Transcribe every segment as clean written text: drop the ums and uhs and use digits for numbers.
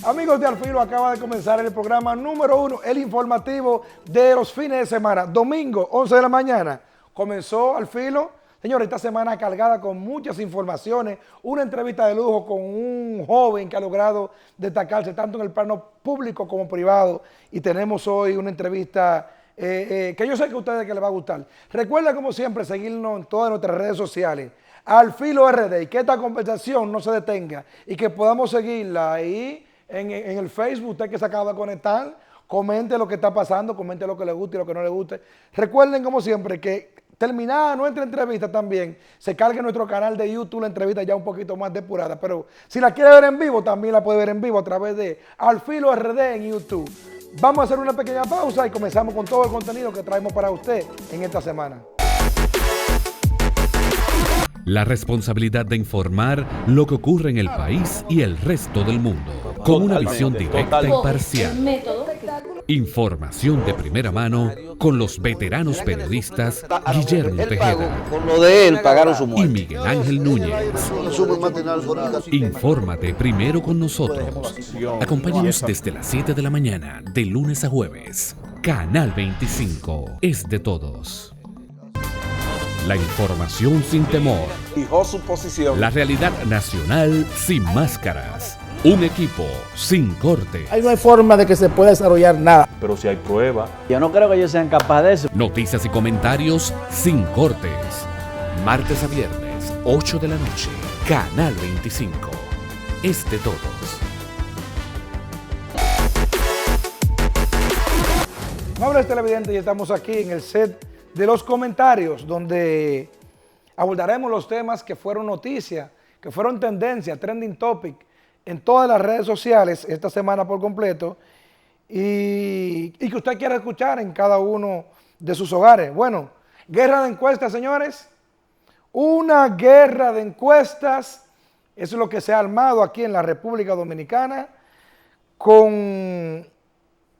Amigos de Al Filo, acaba de comenzar el programa número 1, el informativo de los fines de semana. Domingo, 11 de la mañana, comenzó Al Filo. Señores, esta semana cargada con muchas informaciones, una entrevista de lujo con un joven que ha logrado destacarse tanto en el plano público como privado. Y tenemos hoy una entrevista que yo sé que a ustedes que les va a gustar. Recuerda, como siempre, seguirnos en todas nuestras redes sociales, Al Filo RD, y que esta conversación no se detenga y que podamos seguirla ahí en el Facebook. Usted que se acaba de conectar, comente lo que está pasando, comente lo que le guste y lo que no le guste. Recuerden, como siempre, que terminada nuestra entrevista también, se carga en nuestro canal de YouTube la entrevista ya un poquito más depurada, pero si la quiere ver en vivo, también la puede ver en vivo a través de Al Filo RD en YouTube. Vamos a hacer una pequeña pausa y comenzamos con todo el contenido que traemos para usted en esta semana. La responsabilidad de informar lo que ocurre en el país y el resto del mundo, con una visión directa y parcial. Información de primera mano con los veteranos periodistas Guillermo Tejeda con lo de él pagaron su y muerte. Miguel Ángel Núñez. Infórmate primero con nosotros. Acompáñanos desde las 7 de la mañana, de lunes a jueves. Canal 25 es de todos. La información sin temor. Fijó su posición. La realidad nacional sin máscaras. Un equipo sin corte. Ahí no hay forma de que se pueda desarrollar nada. Pero si hay prueba. Yo no creo que ellos sean capaces de eso. Noticias y comentarios sin cortes. Martes a viernes, 8 de la noche. Canal 25. Es de todos. Amables televidentes, y estamos aquí en el set de los comentarios, donde abordaremos los temas que fueron noticia, que fueron tendencia, trending topic en todas las redes sociales esta semana por completo, y que usted quiera escuchar en cada uno de sus hogares. Bueno, guerra de encuestas, señores. Una guerra de encuestas, eso es lo que se ha armado aquí en la República Dominicana, con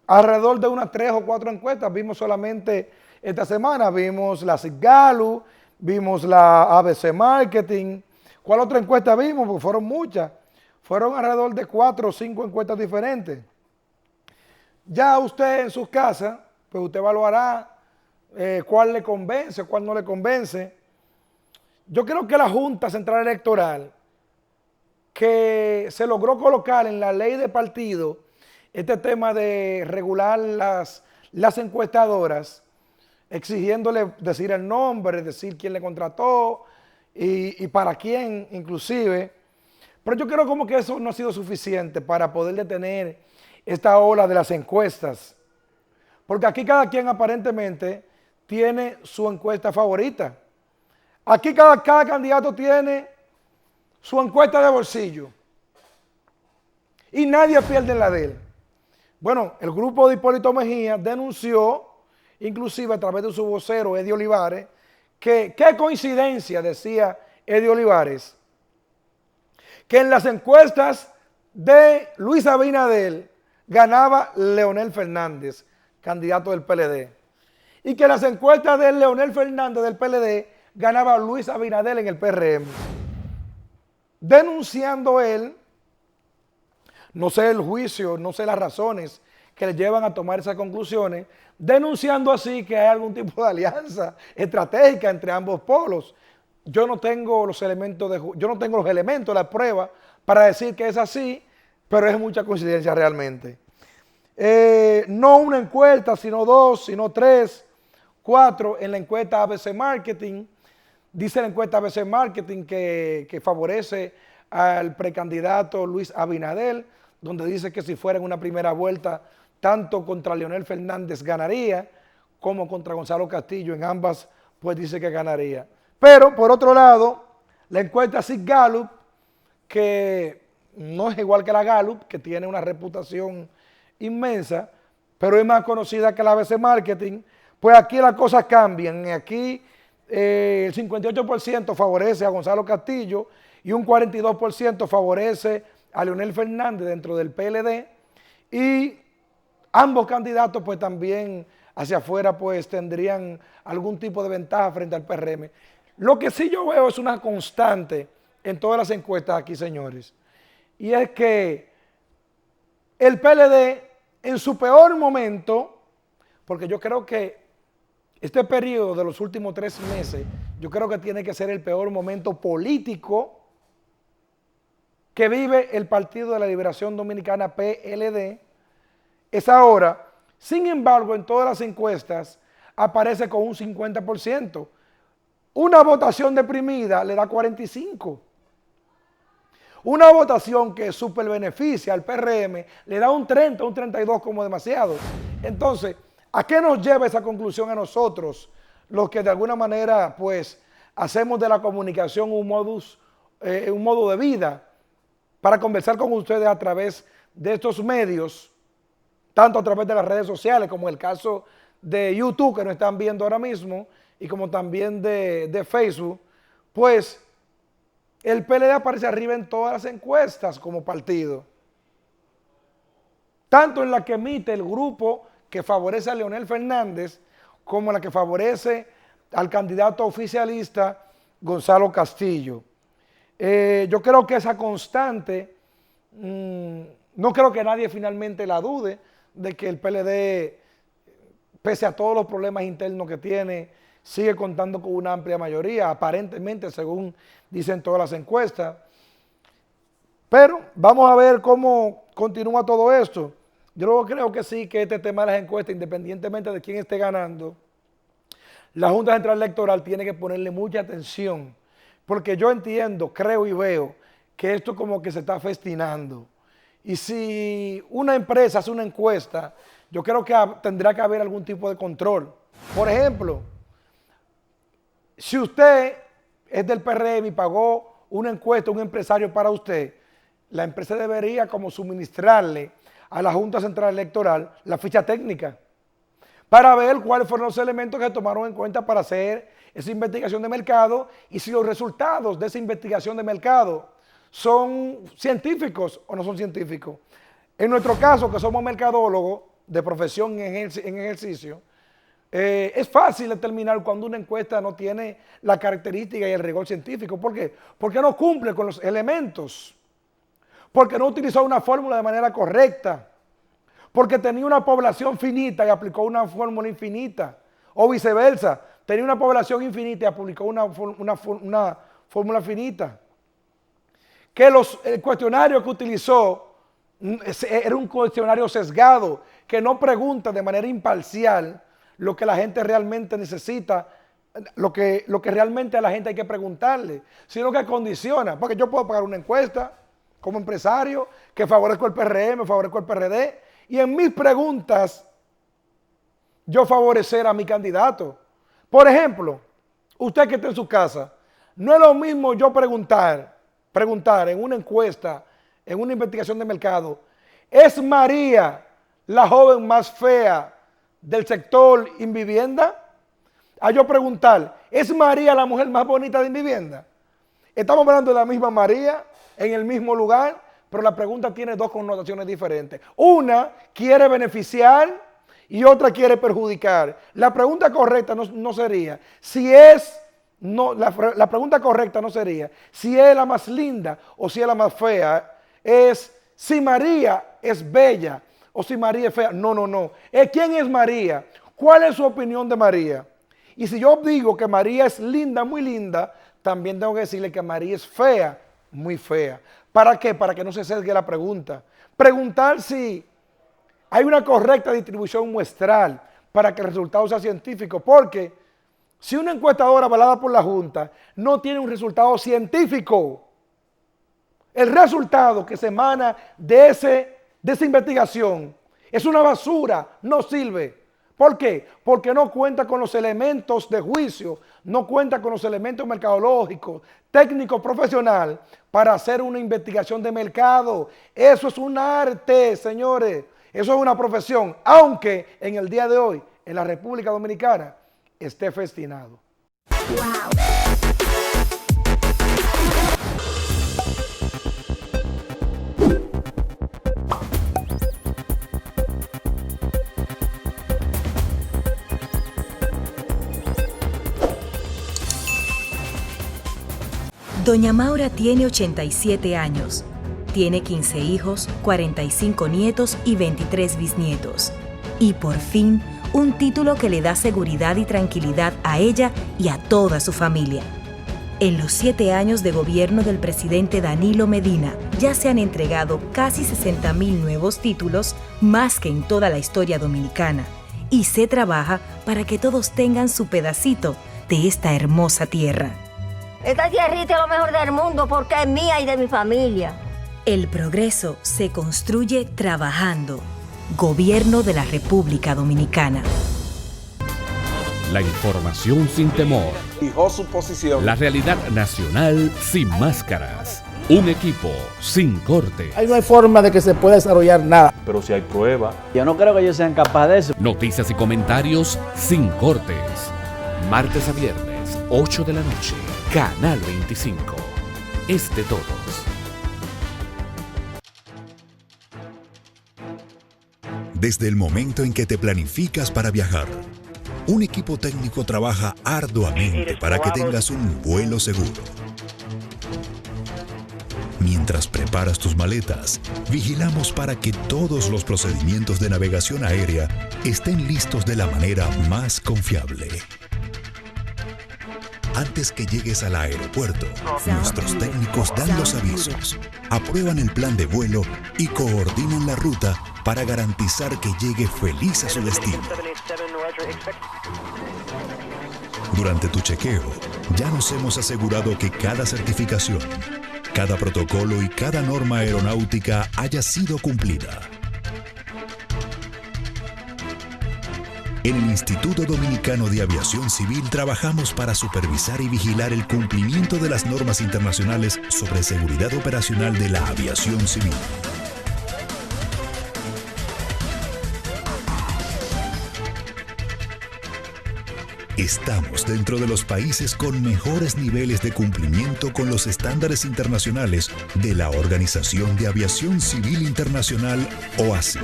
alrededor de unas 3 o 4 encuestas. Vimos solamente esta semana, vimos la Gallup, vimos la ABC Marketing. ¿Cuál otra encuesta vimos? Porque fueron muchas. Fueron alrededor de 4 o 5 encuestas diferentes. Ya usted en sus casas, pues usted evaluará cuál le convence, cuál no le convence. Yo creo que la Junta Central Electoral, que se logró colocar en la ley de partido este tema de regular las encuestadoras, exigiéndole decir el nombre, decir quién le contrató y para quién inclusive. Pero yo creo como que eso no ha sido suficiente para poder detener esta ola de las encuestas. Porque aquí cada quien aparentemente tiene su encuesta favorita. Aquí cada candidato tiene su encuesta de bolsillo. Y nadie pierde en la de él. Bueno, el grupo de Hipólito Mejía denunció, inclusive a través de su vocero, Eddie Olivares, que qué coincidencia, decía Eddie Olivares, que en las encuestas de Luis Abinader ganaba Leonel Fernández, candidato del PLD, y que en las encuestas de Leonel Fernández del PLD ganaba Luis Abinader en el PRM. Denunciando él, no sé el juicio, no sé las razones que le llevan a tomar esas conclusiones, denunciando así que hay algún tipo de alianza estratégica entre ambos polos. Yo no tengo los elementos la prueba para decir que es así, pero es mucha coincidencia realmente. No una encuesta, sino 2, sino 3, 4 en la encuesta ABC Marketing. Dice la encuesta ABC Marketing que favorece al precandidato Luis Abinader, donde dice que si fuera en una primera vuelta, tanto contra Leonel Fernández ganaría, como contra Gonzalo Castillo, en ambas, pues dice que ganaría. Pero, por otro lado, la encuesta Gallup, que no es igual que la Gallup, que tiene una reputación inmensa, pero es más conocida que la ABC Marketing, pues aquí las cosas cambian. Aquí el 58% favorece a Gonzalo Castillo y un 42% favorece a Leonel Fernández dentro del PLD, y ambos candidatos pues también hacia afuera pues tendrían algún tipo de ventaja frente al PRM. Lo que sí yo veo es una constante en todas las encuestas aquí, señores. Y es que el PLD, en su peor momento, porque yo creo que este periodo de los últimos 3 meses, yo creo que tiene que ser el peor momento político que vive el Partido de la Liberación Dominicana, PLD, es ahora. Sin embargo, en todas las encuestas aparece con un 50%. Una votación deprimida le da 45%. Una votación que super beneficia al PRM le da un 30, un 32 como demasiado. Entonces, ¿a qué nos lleva esa conclusión a nosotros, los que de alguna manera pues hacemos de la comunicación un modo de vida para conversar con ustedes a través de estos medios, tanto a través de las redes sociales como el caso de YouTube que nos están viendo ahora mismo y como también de Facebook? Pues el PLD aparece arriba en todas las encuestas como partido, tanto en la que emite el grupo que favorece a Leonel Fernández como la que favorece al candidato oficialista Gonzalo Castillo. Yo creo que esa constante, no creo que nadie finalmente la dude, de que el PLD, pese a todos los problemas internos que tiene, sigue contando con una amplia mayoría, aparentemente, según dicen todas las encuestas. Pero vamos a ver cómo continúa todo esto. Yo creo que sí, que este tema de las encuestas, independientemente de quién esté ganando, la Junta Central Electoral tiene que ponerle mucha atención, porque yo entiendo, creo y veo que esto como que se está festinando. Y si una empresa hace una encuesta, yo creo que tendrá que haber algún tipo de control. Por ejemplo, si usted es del PRM y pagó una encuesta a un empresario para usted, la empresa debería como suministrarle a la Junta Central Electoral la ficha técnica para ver cuáles fueron los elementos que tomaron en cuenta para hacer esa investigación de mercado y si los resultados de esa investigación de mercado son científicos o no son científicos. En nuestro caso, que somos mercadólogos de profesión en ejercicio, es fácil determinar cuando una encuesta no tiene la característica y el rigor científico. ¿Por qué? Porque no cumple con los elementos, porque no utilizó una fórmula de manera correcta, porque tenía una población finita y aplicó una fórmula infinita, o viceversa, tenía una población infinita y aplicó una fórmula finita. Que el cuestionario que utilizó era un cuestionario sesgado, que no pregunta de manera imparcial lo que la gente realmente necesita, lo que realmente a la gente hay que preguntarle, sino que condiciona. Porque yo puedo pagar una encuesta como empresario que favorezco el PRM, favorezco el PRD, y en mis preguntas yo favorecer a mi candidato. Por ejemplo, usted que está en su casa, no es lo mismo yo preguntar en una encuesta, en una investigación de mercado, ¿es María la joven más fea del sector Invivienda? A yo preguntar, ¿es María la mujer más bonita de Invivienda? Estamos hablando de la misma María, en el mismo lugar, pero la pregunta tiene dos connotaciones diferentes. Una quiere beneficiar y otra quiere perjudicar. La pregunta correcta no sería si es... No, la pregunta correcta no sería si es la más linda o si es la más fea, es si María es bella o si María es fea. No. Es quién es María, cuál es su opinión de María. Y si yo digo que María es linda, muy linda, también tengo que decirle que María es fea, muy fea. ¿Para qué? Para que no se sesgue la pregunta. Preguntar si hay una correcta distribución muestral para que el resultado sea científico, porque si una encuestadora avalada por la Junta no tiene un resultado científico, el resultado que se emana de esa investigación es una basura, no sirve. ¿Por qué? Porque no cuenta con los elementos de juicio, no cuenta con los elementos mercadológicos, técnico, profesional, para hacer una investigación de mercado. Eso es un arte, señores. Eso es una profesión, aunque en el día de hoy, en la República Dominicana, esté festinado. Wow. Doña Maura tiene 87 años. Tiene 15 hijos, 45 nietos y 23 bisnietos. Y por fin, un título que le da seguridad y tranquilidad a ella y a toda su familia. En los 7 años de gobierno del presidente Danilo Medina, ya se han entregado casi 60.000 nuevos títulos, más que en toda la historia dominicana. Y se trabaja para que todos tengan su pedacito de esta hermosa tierra. Esta tierrita es lo mejor del mundo porque es mía y de mi familia. El progreso se construye trabajando. Gobierno de la República Dominicana. La información sin temor. Fijó su posición. La realidad nacional sin máscaras. Un equipo sin corte. Ahí no hay forma de que se pueda desarrollar nada. Pero si hay prueba. Yo no creo que ellos sean capaces de eso. Noticias y comentarios sin cortes. Martes a viernes, 8 de la noche. Canal 25. Es de todos. Desde el momento en que te planificas para viajar, un equipo técnico trabaja arduamente para que tengas un vuelo seguro. Mientras preparas tus maletas, vigilamos para que todos los procedimientos de navegación aérea estén listos de la manera más confiable. Antes que llegues al aeropuerto, nuestros técnicos dan los avisos, aprueban el plan de vuelo y coordinan la ruta para garantizar que llegue feliz a su destino. Durante tu chequeo, ya nos hemos asegurado que cada certificación, cada protocolo y cada norma aeronáutica haya sido cumplida. En el Instituto Dominicano de Aviación Civil trabajamos para supervisar y vigilar el cumplimiento de las normas internacionales sobre seguridad operacional de la aviación civil. Estamos dentro de los países con mejores niveles de cumplimiento con los estándares internacionales de la Organización de Aviación Civil Internacional, OACI.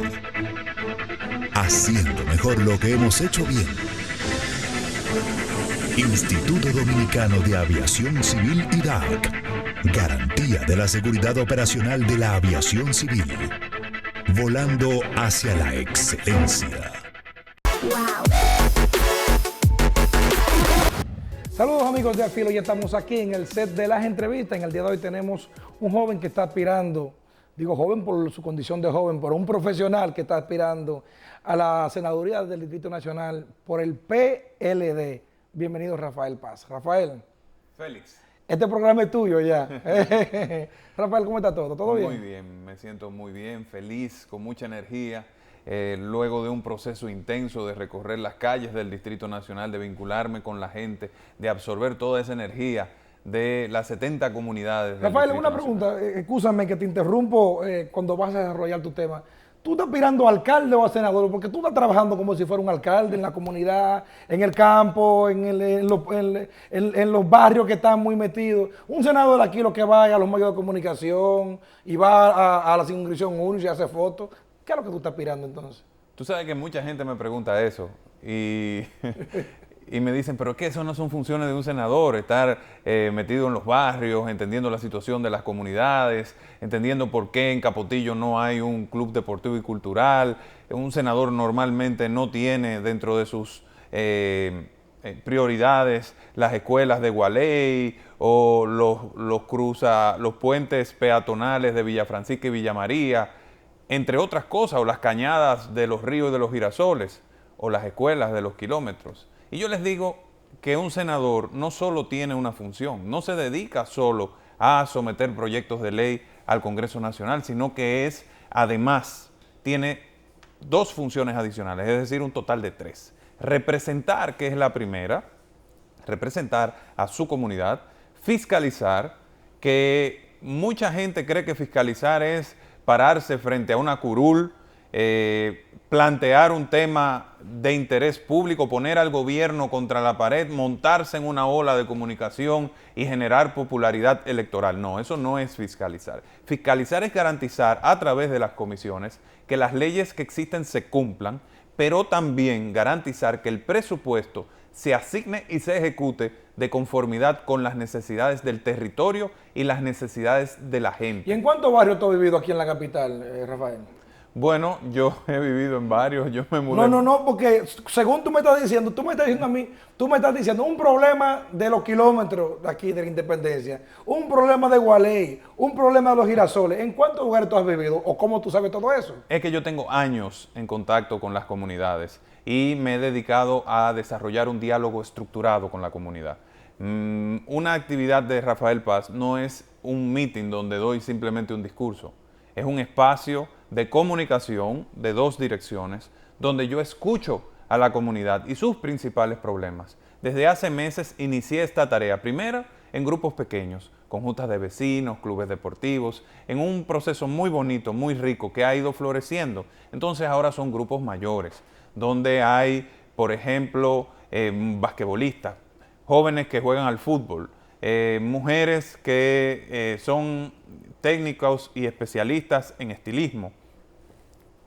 Haciendo mejor lo que hemos hecho bien. Instituto Dominicano de Aviación Civil IDAC. Garantía de la seguridad operacional de la aviación civil. Volando hacia la excelencia. Saludos amigos de Afilo, ya estamos aquí en el set de las entrevistas. En el día de hoy tenemos un joven que está aspirando, digo joven por su condición de joven, pero un profesional que está aspirando a la senaduría del Distrito Nacional por el PLD. Bienvenido Rafael Paz. Rafael. Félix. Este programa es tuyo ya. Rafael, ¿cómo está todo? ¿Todo bien? Muy bien, me siento muy bien, feliz, con mucha energía. Luego de un proceso intenso de recorrer las calles del Distrito Nacional, de vincularme con la gente, de absorber toda esa energía de las 70 comunidades. Rafael, una pregunta, excúsame que te interrumpo cuando vas a desarrollar tu tema. ¿Tú estás aspirando a alcalde o a senador? Porque tú estás trabajando como si fuera un alcalde en la comunidad, en el campo, en los barrios que están muy metidos. Un senador aquí lo que va a los medios de comunicación y va a la circunscripción 1 y se hace fotos. ¿Qué es lo que tú estás aspirando entonces? Tú sabes que mucha gente me pregunta eso y me dicen, pero ¿qué? Eso no son funciones de un senador, estar metido en los barrios, entendiendo la situación de las comunidades, entendiendo por qué en Capotillo no hay un club deportivo y cultural. Un senador normalmente no tiene dentro de sus prioridades las escuelas de Gualey o los puentes peatonales de Villafrancisca y Villa María, entre otras cosas, o las cañadas de los ríos y de los girasoles, o las escuelas de los kilómetros. Y yo les digo que un senador no solo tiene una función, no se dedica solo a someter proyectos de ley al Congreso Nacional, sino que además, tiene 2 funciones adicionales, es decir, un total de 3. Representar, que es la primera, representar a su comunidad, fiscalizar, que mucha gente cree que fiscalizar es pararse frente a una curul, plantear un tema de interés público, poner al gobierno contra la pared, montarse en una ola de comunicación y generar popularidad electoral. No, eso no es fiscalizar. Fiscalizar es garantizar a través de las comisiones que las leyes que existen se cumplan, pero también garantizar que el presupuesto se asigne y se ejecute de conformidad con las necesidades del territorio y las necesidades de la gente. ¿Y en cuántos barrios tú has vivido aquí en la capital, Rafael? Bueno, yo he vivido en varios, yo me mudé. No, porque según tú me estás diciendo a mí, tú me estás diciendo un problema de los kilómetros de aquí de la Independencia, un problema de Gualey, un problema de los girasoles. ¿En cuántos lugares tú has vivido o cómo tú sabes todo eso? Es que yo tengo años en contacto con las comunidades y me he dedicado a desarrollar un diálogo estructurado con la comunidad. Una actividad de Rafael Paz no es un meeting donde doy simplemente un discurso, es un espacio de comunicación de dos direcciones, donde yo escucho a la comunidad y sus principales problemas. Desde hace meses inicié esta tarea, primero en grupos pequeños, con juntas de vecinos, clubes deportivos, en un proceso muy bonito, muy rico, que ha ido floreciendo. Entonces ahora son grupos mayores, donde hay, por ejemplo, basquetbolistas, jóvenes que juegan al fútbol, mujeres que son técnicos y especialistas en estilismo.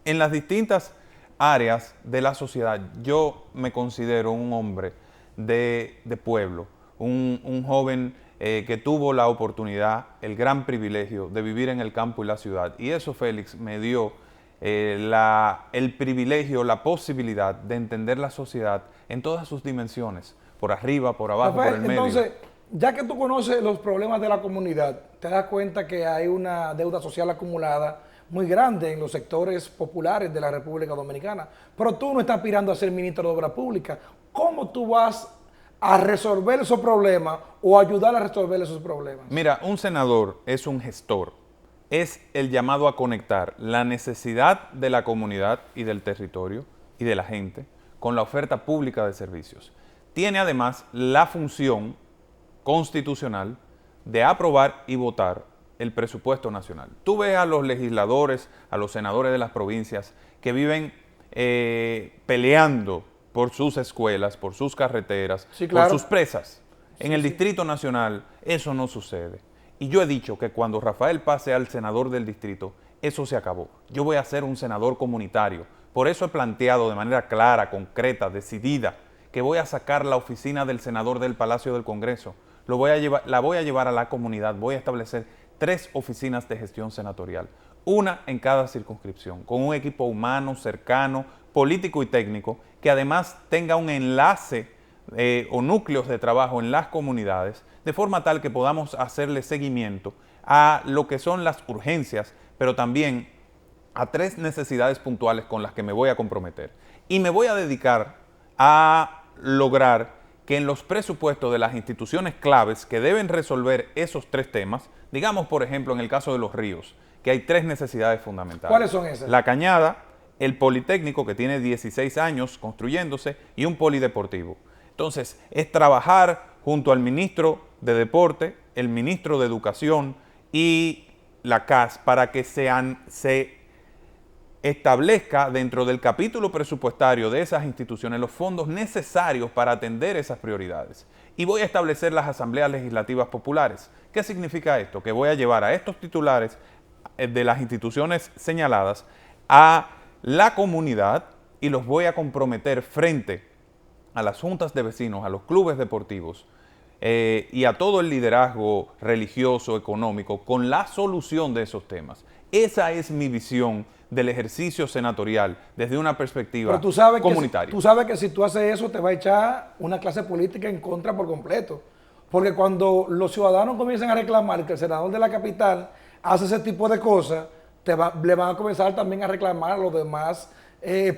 En las distintas áreas de la sociedad, yo me considero un hombre de pueblo, un joven que tuvo la oportunidad, el gran privilegio de vivir en el campo y la ciudad. Y eso, Félix, me dio el privilegio, la posibilidad de entender la sociedad en todas sus dimensiones, por arriba, por abajo, Rafael, por el medio. entonces, ya que tú conoces los problemas de la comunidad, te das cuenta que hay una deuda social acumulada muy grande en los sectores populares de la República Dominicana, pero tú no estás aspirando a ser ministro de Obras Públicas. ¿Cómo tú vas a resolver esos problemas o ayudar a resolver esos problemas? Mira, un senador es un gestor, es el llamado a conectar la necesidad de la comunidad y del territorio y de la gente con la oferta pública de servicios. Tiene además la función constitucional de aprobar y votar el presupuesto nacional. Tú ves a los legisladores, a los senadores de las provincias que viven peleando por sus escuelas, por sus carreteras, sí, claro, por sus presas. En el Distrito Nacional eso no sucede. Y yo he dicho que cuando Rafael Paz sea el senador del distrito, eso se acabó. Yo voy a ser un senador comunitario. Por eso he planteado de manera clara, concreta, decidida, que voy a sacar la oficina del senador del Palacio del Congreso. La voy a llevar a la comunidad, voy a establecer 3 oficinas de gestión senatorial, una en cada circunscripción, con un equipo humano, cercano, político y técnico, que además tenga un enlace o núcleos de trabajo en las comunidades, de forma tal que podamos hacerle seguimiento a lo que son las urgencias, pero también a 3 necesidades puntuales con las que me voy a comprometer. Y me voy a dedicar a lograr que en los presupuestos de las instituciones claves que deben resolver esos 3 temas, digamos por ejemplo en el caso de los ríos, que hay 3 necesidades fundamentales. ¿Cuáles son esas? La Cañada, el Politécnico que tiene 16 años construyéndose y un polideportivo. Entonces es trabajar junto al ministro de Deporte, el ministro de Educación y la CAS para que se establezca dentro del capítulo presupuestario de esas instituciones los fondos necesarios para atender esas prioridades. Y voy a establecer las asambleas legislativas populares. ¿Qué significa esto? Que voy a llevar a estos titulares de las instituciones señaladas a la comunidad y los voy a comprometer frente a las juntas de vecinos, a los clubes deportivos y a todo el liderazgo religioso, económico, con la solución de esos temas. Esa es mi visión del ejercicio senatorial desde una perspectiva comunitaria. Tú sabes que si tú haces eso te va a echar una clase política en contra por completo. Porque cuando los ciudadanos comiencen a reclamar que el senador de la capital hace ese tipo de cosas, le van a comenzar también a reclamar a los demás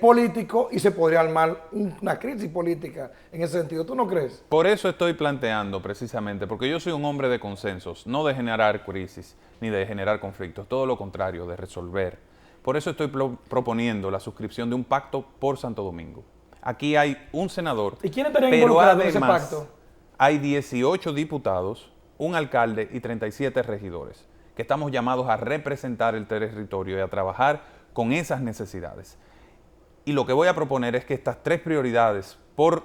políticos y se podría armar una crisis política en ese sentido. ¿Tú no crees? Por eso estoy planteando precisamente, porque yo soy un hombre de consensos, no de generar crisis ni de generar conflictos, todo lo contrario, de resolver. Por eso estoy proponiendo la suscripción de un pacto por Santo Domingo. Aquí hay un senador, ¿y quién estaría involucrado en ese pacto? Hay 18 diputados, un alcalde y 37 regidores, que estamos llamados a representar el territorio y a trabajar con esas necesidades. Y lo que voy a proponer es que estas 3 prioridades por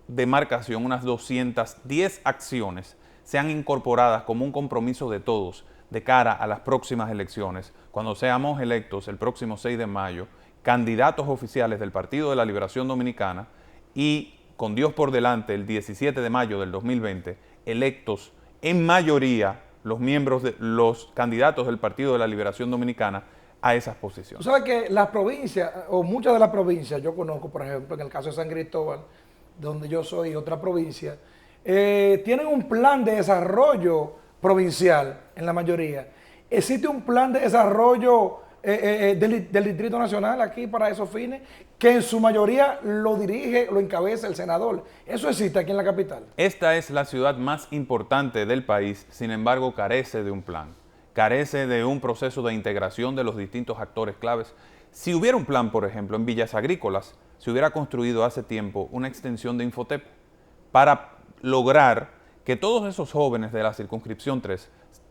demarcación, unas 210 acciones, sean incorporadas como un compromiso de todos de cara a las próximas elecciones, cuando seamos electos el próximo 6 de mayo, candidatos oficiales del Partido de la Liberación Dominicana y con Dios por delante, el 17 de mayo del 2020, electos en mayoría los candidatos del Partido de la Liberación Dominicana a esas posiciones. Tú sabes que las provincias, o muchas de las provincias, yo conozco, por ejemplo, en el caso de San Cristóbal, donde yo soy, otra provincia, tienen un plan de desarrollo provincial en la mayoría. ¿Existe un plan de desarrollo del Distrito Nacional aquí para esos fines, que en su mayoría lo dirige, lo encabeza el senador? ¿Eso existe aquí en la capital? Esta es la ciudad más importante del país, sin embargo carece de un plan, carece de un proceso de integración de los distintos actores claves. Si hubiera un plan, por ejemplo, en Villas Agrícolas, se hubiera construido hace tiempo una extensión de Infotep para lograr que todos esos jóvenes de la circunscripción 3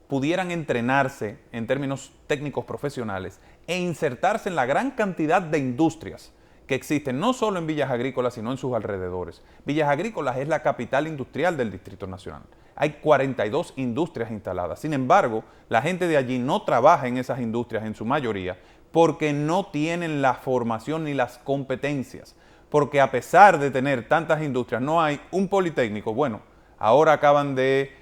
pudieran entrenarse en términos técnicos profesionales e insertarse en la gran cantidad de industrias que existen, no solo en Villas Agrícolas, sino en sus alrededores. Villas Agrícolas es la capital industrial del Distrito Nacional. Hay 42 industrias instaladas. Sin embargo, la gente de allí no trabaja en esas industrias en su mayoría porque no tienen la formación ni las competencias. Porque a pesar de tener tantas industrias, no hay un politécnico. Bueno, ahora acaban de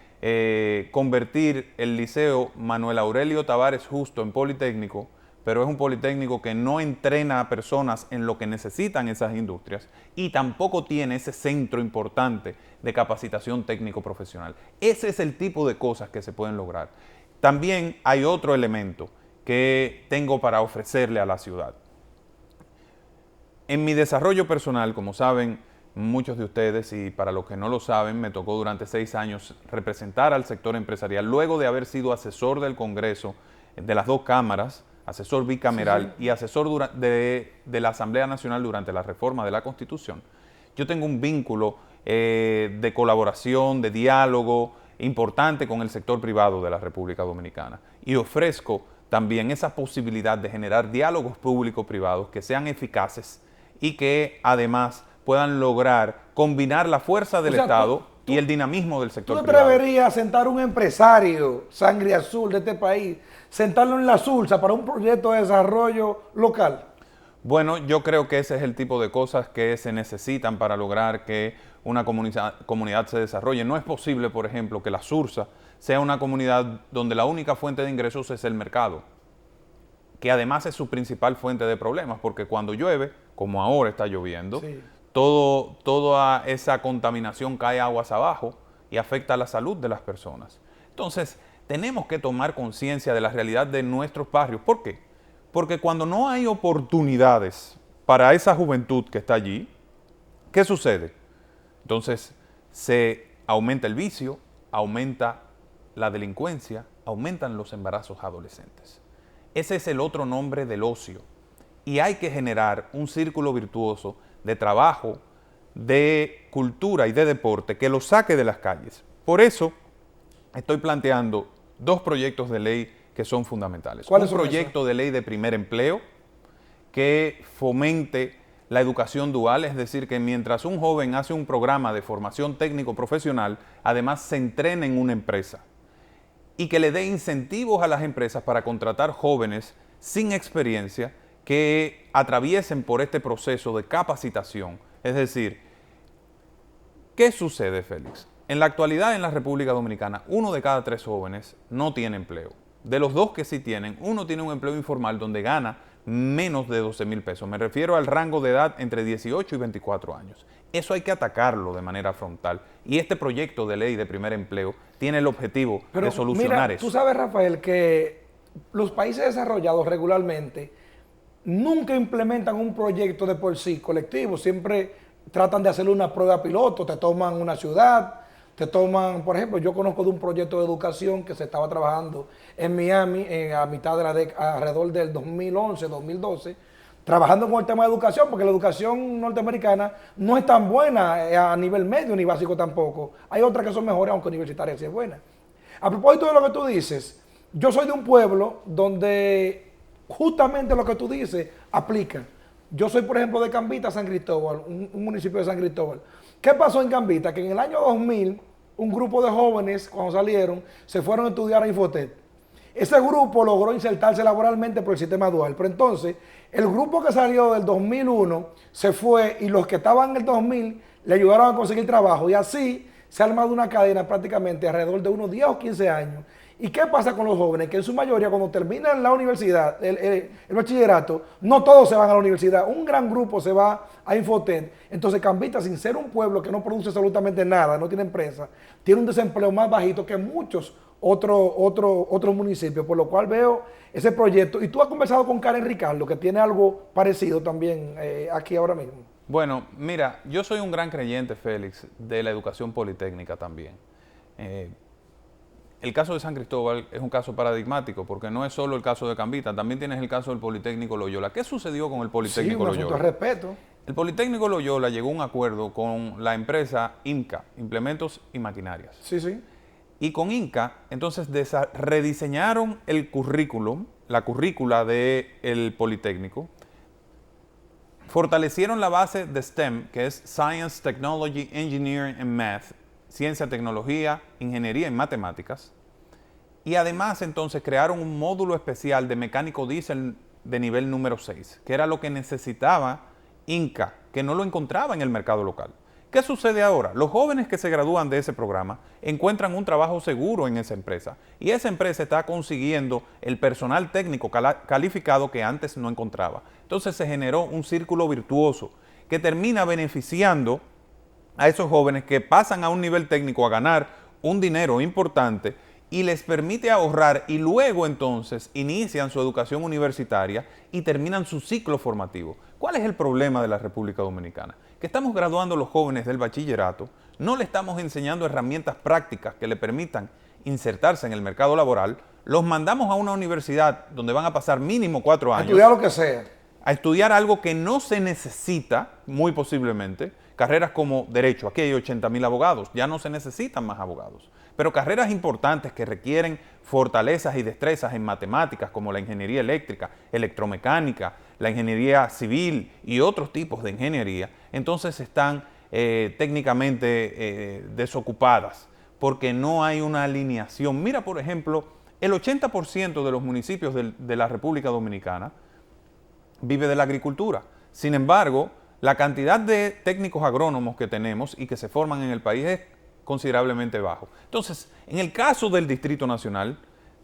convertir el Liceo Manuel Aurelio Tavares Justo en politécnico, pero es un politécnico que no entrena a personas en lo que necesitan esas industrias y tampoco tiene ese centro importante de capacitación técnico-profesional. Ese es el tipo de cosas que se pueden lograr. También hay otro elemento que tengo para ofrecerle a la ciudad. En mi desarrollo personal, como saben muchos de ustedes, y para los que no lo saben, me tocó durante 6 años representar al sector empresarial, luego de haber sido asesor del Congreso, de las 2 cámaras, asesor bicameral y asesor de la Asamblea Nacional durante la reforma de la Constitución. Yo tengo un vínculo de colaboración, de diálogo importante con el sector privado de la República Dominicana y ofrezco también esa posibilidad de generar diálogos público-privados que sean eficaces y que además puedan lograr combinar la fuerza del Estado y el dinamismo del sector privado. ¿Tú te atreverías a sentar un empresario sangre azul de este país, sentarlo en la Sursa para un proyecto de desarrollo local? Bueno, yo creo que ese es el tipo de cosas que se necesitan para lograr que una comunidad se desarrolle. No es posible, por ejemplo, que la Sursa sea una comunidad donde la única fuente de ingresos es el mercado, que además es su principal fuente de problemas, porque cuando llueve, como ahora está lloviendo, toda esa contaminación cae aguas abajo y afecta a la salud de las personas. Entonces, tenemos que tomar conciencia de la realidad de nuestros barrios. ¿Por qué? Porque cuando no hay oportunidades para esa juventud que está allí, ¿qué sucede? Entonces, se aumenta el vicio, aumenta la delincuencia, aumentan los embarazos adolescentes. Ese es el otro nombre del ocio. Y hay que generar un círculo virtuoso de trabajo, de cultura y de deporte que los saque de las calles. Por eso estoy planteando 2 proyectos de ley que son fundamentales. ¿Cuáles Un son proyecto de ley de primer empleo que fomente la educación dual, es decir, que mientras un joven hace un programa de formación técnico-profesional, además se entrene en una empresa y que le dé incentivos a las empresas para contratar jóvenes sin experiencia que atraviesen por este proceso de capacitación. Es decir, ¿qué sucede, Félix? En la actualidad en la República Dominicana, 1 de cada 3 jóvenes no tiene empleo. De los 2 que sí tienen, 1 tiene un empleo informal donde gana menos de 12,000 pesos. Me refiero al rango de edad entre 18 y 24 años. Eso hay que atacarlo de manera frontal. Y este proyecto de ley de primer empleo tiene el objetivo de solucionar eso. Tú sabes, Rafael, que los países desarrollados regularmente nunca implementan un proyecto de por sí colectivo. Siempre tratan de hacerle una prueba piloto. Te toman una ciudad, te toman, por ejemplo, yo conozco de un proyecto de educación que se estaba trabajando en Miami a mitad de la década, alrededor del 2011, 2012, trabajando con el tema de educación, porque la educación norteamericana no es tan buena a nivel medio ni básico tampoco. Hay otras que son mejores, aunque universitarias sí es buena. A propósito de lo que tú dices, yo soy de un pueblo donde justamente lo que tú dices aplica. Yo soy, por ejemplo, de Cambita, San Cristóbal, un municipio de San Cristóbal. ¿Qué pasó en Cambita? Que en el año 2000, un grupo de jóvenes, cuando salieron, se fueron a estudiar a Infotep. Ese grupo logró insertarse laboralmente por el sistema dual. Pero entonces, el grupo que salió del 2001 se fue y los que estaban en el 2000 le ayudaron a conseguir trabajo y así se ha armado una cadena prácticamente alrededor de unos 10 o 15 años. ¿Y qué pasa con los jóvenes? Que en su mayoría cuando terminan la universidad, el bachillerato, no todos se van a la universidad, un gran grupo se va a Infoten. Entonces Cambita, sin ser un pueblo que no produce absolutamente nada, no tiene empresa, tiene un desempleo más bajito que muchos otros municipios, por lo cual veo ese proyecto. Y tú has conversado con Karen Ricardo, que tiene algo parecido también aquí ahora mismo. Bueno, mira, yo soy un gran creyente, Félix, de la educación politécnica también. El caso de San Cristóbal es un caso paradigmático porque no es solo el caso de Cambita, también tienes el caso del Politécnico Loyola. ¿Qué sucedió con el Politécnico Loyola? Sí, un asunto de respeto. El Politécnico Loyola llegó a un acuerdo con la empresa IMCA, Implementos y Maquinarias. Sí, sí. Y con INCA, entonces rediseñaron el currículum, la currícula del Politécnico, fortalecieron la base de STEM, que es Science, Technology, Engineering and Math, ciencia, tecnología, ingeniería y matemáticas, y además entonces crearon un módulo especial de mecánico diésel de nivel número 6, que era lo que necesitaba INCA, que no lo encontraba en el mercado local. ¿Qué sucede ahora? Los jóvenes que se gradúan de ese programa encuentran un trabajo seguro en esa empresa y esa empresa está consiguiendo el personal técnico calificado que antes no encontraba. Entonces se generó un círculo virtuoso que termina beneficiando a esos jóvenes que pasan a un nivel técnico a ganar un dinero importante y les permite ahorrar y luego entonces inician su educación universitaria y terminan su ciclo formativo. ¿Cuál es el problema de la República Dominicana? Que estamos graduando a los jóvenes del bachillerato, no le estamos enseñando herramientas prácticas que le permitan insertarse en el mercado laboral, los mandamos a una universidad donde van a pasar mínimo 4 años. Estudiar lo que sea. A estudiar algo que no se necesita, muy posiblemente, carreras como Derecho, aquí hay 80,000 abogados, ya no se necesitan más abogados, pero carreras importantes que requieren fortalezas y destrezas en matemáticas como la ingeniería eléctrica, electromecánica, la ingeniería civil y otros tipos de ingeniería, entonces están técnicamente desocupadas porque no hay una alineación. Mira, por ejemplo, el 80% de los municipios de la República Dominicana vive de la agricultura. Sin embargo, la cantidad de técnicos agrónomos que tenemos y que se forman en el país es considerablemente bajo. Entonces, en el caso del Distrito Nacional,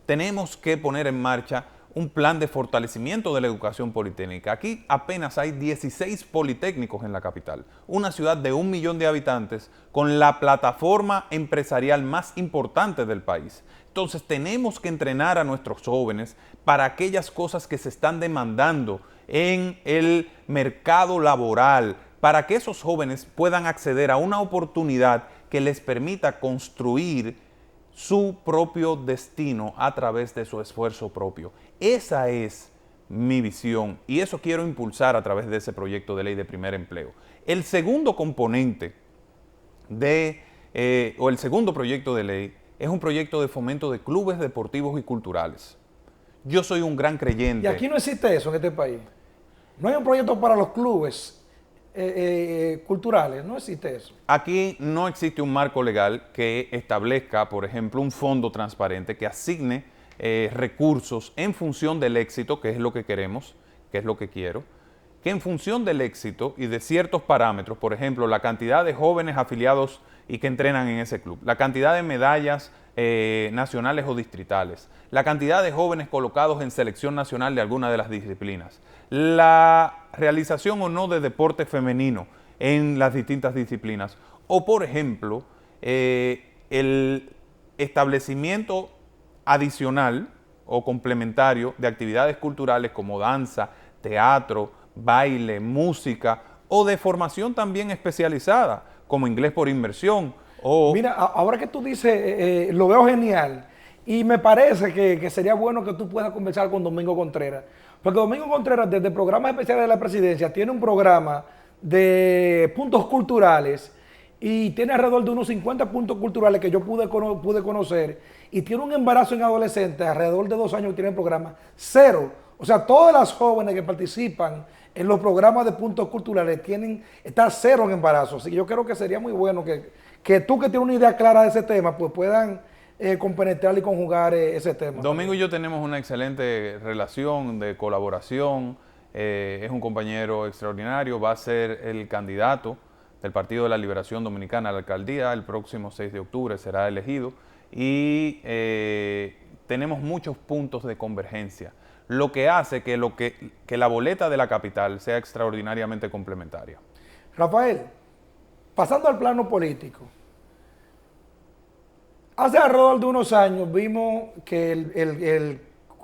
tenemos que poner en marcha un plan de fortalecimiento de la educación politécnica. Aquí apenas hay 16 politécnicos en la capital, una ciudad de 1 millón de habitantes con la plataforma empresarial más importante del país. Entonces, tenemos que entrenar a nuestros jóvenes para aquellas cosas que se están demandando en el mercado laboral, para que esos jóvenes puedan acceder a una oportunidad que les permita construir su propio destino a través de su esfuerzo propio. Esa es mi visión y eso quiero impulsar a través de ese proyecto de ley de primer empleo. El segundo componente o el segundo proyecto de ley es un proyecto de fomento de clubes deportivos y culturales. Yo soy un gran creyente. Y aquí no existe eso en este país. No hay un proyecto para los clubes culturales, no existe eso. Aquí no existe un marco legal que establezca, por ejemplo, un fondo transparente que asigne recursos en función del éxito, que es lo que queremos, que es lo que quiero, que en función del éxito y de ciertos parámetros, por ejemplo, la cantidad de jóvenes afiliados y que entrenan en ese club, la cantidad de medallas nacionales o distritales, la cantidad de jóvenes colocados en selección nacional de alguna de las disciplinas, la realización o no de deporte femenino en las distintas disciplinas, o por ejemplo, el establecimiento adicional o complementario de actividades culturales como danza, teatro, baile, música o de formación también especializada como inglés por inmersión. Mira, ahora que tú dices, lo veo genial y me parece que sería bueno que tú puedas conversar con Domingo Contreras, porque Domingo Contreras desde Programas Especiales de la Presidencia tiene un programa de puntos culturales y tiene alrededor de unos 50 puntos culturales que yo pude conocer y tiene un embarazo en adolescentes alrededor de 2 años que tiene el programa, 0. O sea, todas las jóvenes que participan en los programas de puntos culturales está 0 en embarazo. Así que yo creo que sería muy bueno que tú que tienes una idea clara de ese tema, pues puedan compenetrar y conjugar ese tema. Domingo y yo tenemos una excelente relación de colaboración, es un compañero extraordinario, va a ser el candidato del Partido de la Liberación Dominicana a la alcaldía. El próximo 6 de octubre será elegido y tenemos muchos puntos de convergencia, lo que hace que la boleta de la capital sea extraordinariamente complementaria. Rafael, pasando al plano político, hace alrededor de unos años vimos que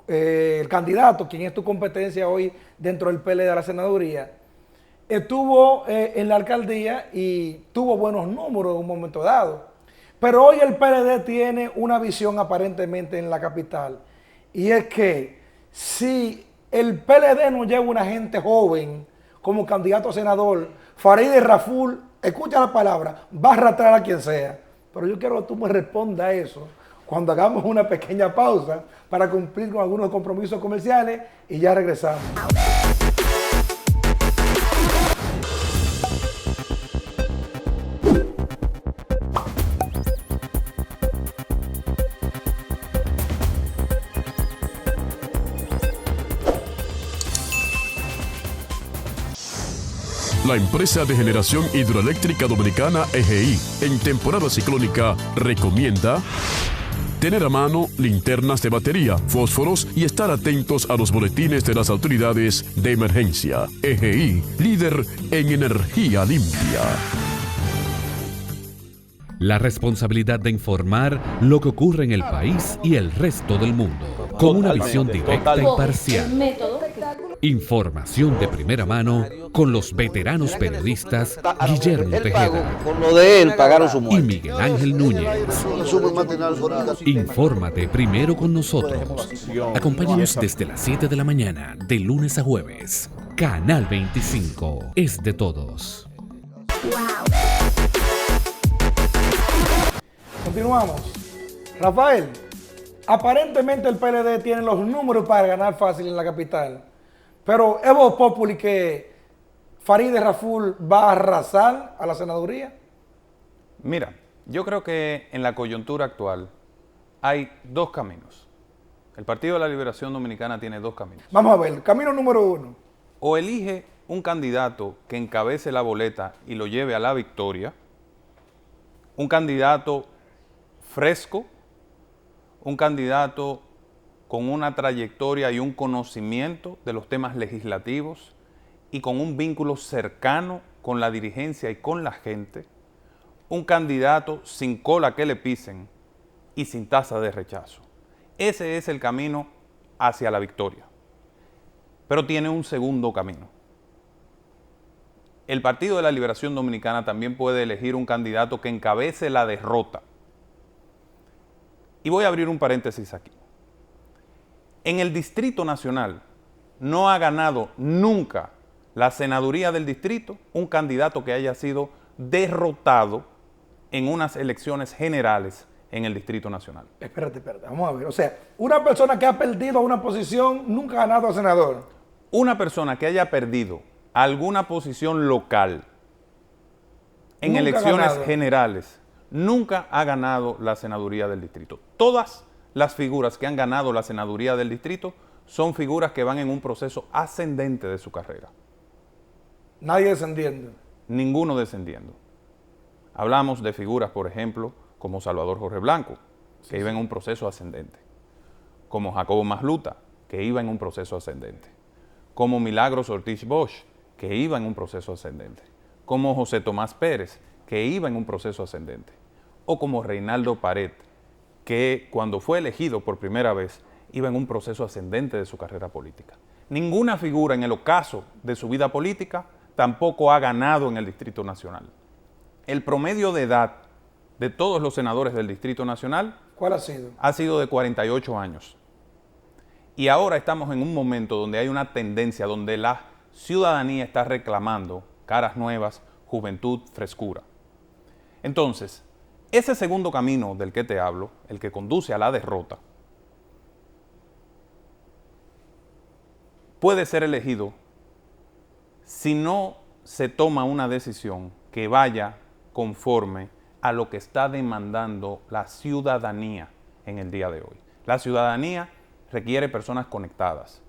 el candidato, quien es tu competencia hoy dentro del PLD de la senaduría, estuvo en la alcaldía y tuvo buenos números en un momento dado. Pero hoy el PLD tiene una visión aparentemente en la capital, y es que si el PLD no lleva una gente joven como candidato a senador, Farideh Raful, escucha la palabra, va a arrastrar a quien sea. Pero yo quiero que tú me respondas a eso cuando hagamos una pequeña pausa para cumplir con algunos compromisos comerciales y ya regresamos. La empresa de generación hidroeléctrica dominicana EGI, en temporada ciclónica, recomienda tener a mano linternas de batería, fósforos y estar atentos a los boletines de las autoridades de emergencia. EGI, líder en energía limpia. La responsabilidad de informar lo que ocurre en el país y el resto del mundo, con una visión directa e imparcial. Información de primera mano con los veteranos periodistas Guillermo Tejeda con lo de él pagaron su y muerte. Miguel Ángel Núñez. Infórmate primero con nosotros. Acompáñanos desde las 7 de la mañana, de lunes a jueves. Canal 25 es de todos. Continuamos. Rafael, aparentemente el PLD tiene los números para ganar fácil en la capital, pero ¿es voz populi que Farideh Raful va a arrasar a la senaduría? Mira, yo creo que en la coyuntura actual hay dos caminos. El Partido de la Liberación Dominicana tiene dos caminos. Vamos a ver, camino número uno. O elige un candidato que encabece la boleta y lo lleve a la victoria, un candidato fresco, un candidato con una trayectoria y un conocimiento de los temas legislativos y con un vínculo cercano con la dirigencia y con la gente, un candidato sin cola que le pisen y sin tasa de rechazo. Ese es el camino hacia la victoria. Pero tiene un segundo camino. El Partido de la Liberación Dominicana también puede elegir un candidato que encabece la derrota. Y voy a abrir un paréntesis aquí. En el Distrito Nacional no ha ganado nunca la senaduría del distrito un candidato que haya sido derrotado en unas elecciones generales en el Distrito Nacional. Espérate, vamos a ver. O sea, una persona que ha perdido una posición nunca ha ganado a senador. Una persona que haya perdido alguna posición local en elecciones generales nunca ha ganado la senaduría del distrito. Todas las figuras que han ganado la senaduría del distrito son figuras que van en un proceso ascendente de su carrera. Nadie descendiendo. Ninguno descendiendo. Hablamos de figuras, por ejemplo, como Salvador Jorge Blanco, que iba en un proceso ascendente. Como Jacobo Masluta, que iba en un proceso ascendente. Como Milagros Ortiz Bosch, que iba en un proceso ascendente. Como José Tomás Pérez, que iba en un proceso ascendente. O como Reinaldo Pared, que cuando fue elegido por primera vez, iba en un proceso ascendente de su carrera política. Ninguna figura en el ocaso de su vida política tampoco ha ganado en el Distrito Nacional. El promedio de edad de todos los senadores del Distrito Nacional, ¿cuál ha sido? Ha sido de 48 años. Y ahora estamos en un momento donde hay una tendencia, donde la ciudadanía está reclamando caras nuevas, juventud, frescura. Entonces, ese segundo camino del que te hablo, el que conduce a la derrota, puede ser elegido si no se toma una decisión que vaya conforme a lo que está demandando la ciudadanía en el día de hoy. La ciudadanía requiere personas conectadas,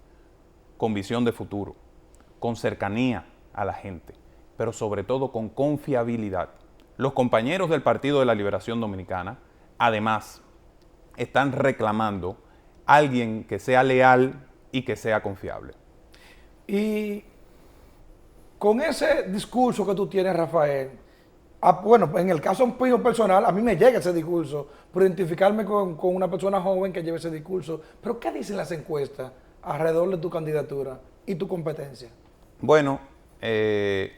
con visión de futuro, con cercanía a la gente, pero sobre todo con confiabilidad. Los compañeros del Partido de la Liberación Dominicana, además, están reclamando a alguien que sea leal y que sea confiable. Y con ese discurso que tú tienes, Rafael, bueno, en el caso mío personal, a mí me llega ese discurso, por identificarme con una persona joven que lleve ese discurso. Pero ¿qué dicen las encuestas alrededor de tu candidatura y tu competencia? Bueno,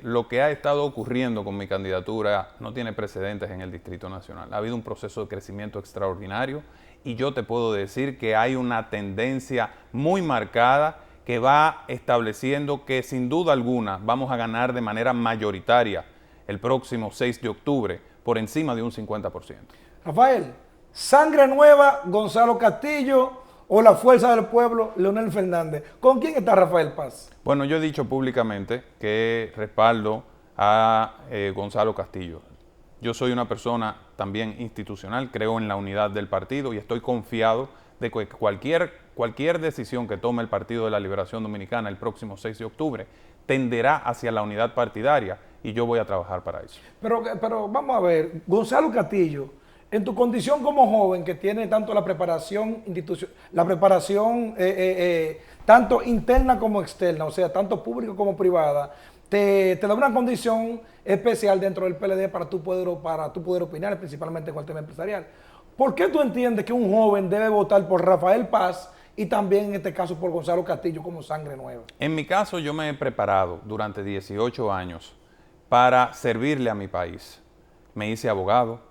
lo que ha estado ocurriendo con mi candidatura no tiene precedentes en el Distrito Nacional. Ha habido un proceso de crecimiento extraordinario y yo te puedo decir que hay una tendencia muy marcada que va estableciendo que sin duda alguna vamos a ganar de manera mayoritaria el próximo 6 de octubre por encima de un 50%. Rafael, ¿sangre nueva, Gonzalo Castillo o la fuerza del pueblo, Leonel Fernández? ¿Con quién está Rafael Paz? Bueno, yo he dicho públicamente que respaldo a Gonzalo Castillo. Yo soy una persona también institucional, creo en la unidad del partido y estoy confiado de que cualquier decisión que tome el Partido de la Liberación Dominicana el próximo 6 de octubre tenderá hacia la unidad partidaria y yo voy a trabajar para eso. Pero vamos a ver, Gonzalo Castillo, en tu condición como joven que tiene tanto la preparación tanto interna como externa, o sea, tanto pública como privada, te da una condición especial dentro del PLD para tú poder opinar, principalmente con el tema empresarial. ¿Por qué tú entiendes que un joven debe votar por Rafael Paz y también en este caso por Gonzalo Castillo como sangre nueva? En mi caso yo me he preparado durante 18 años para servirle a mi país. Me hice abogado,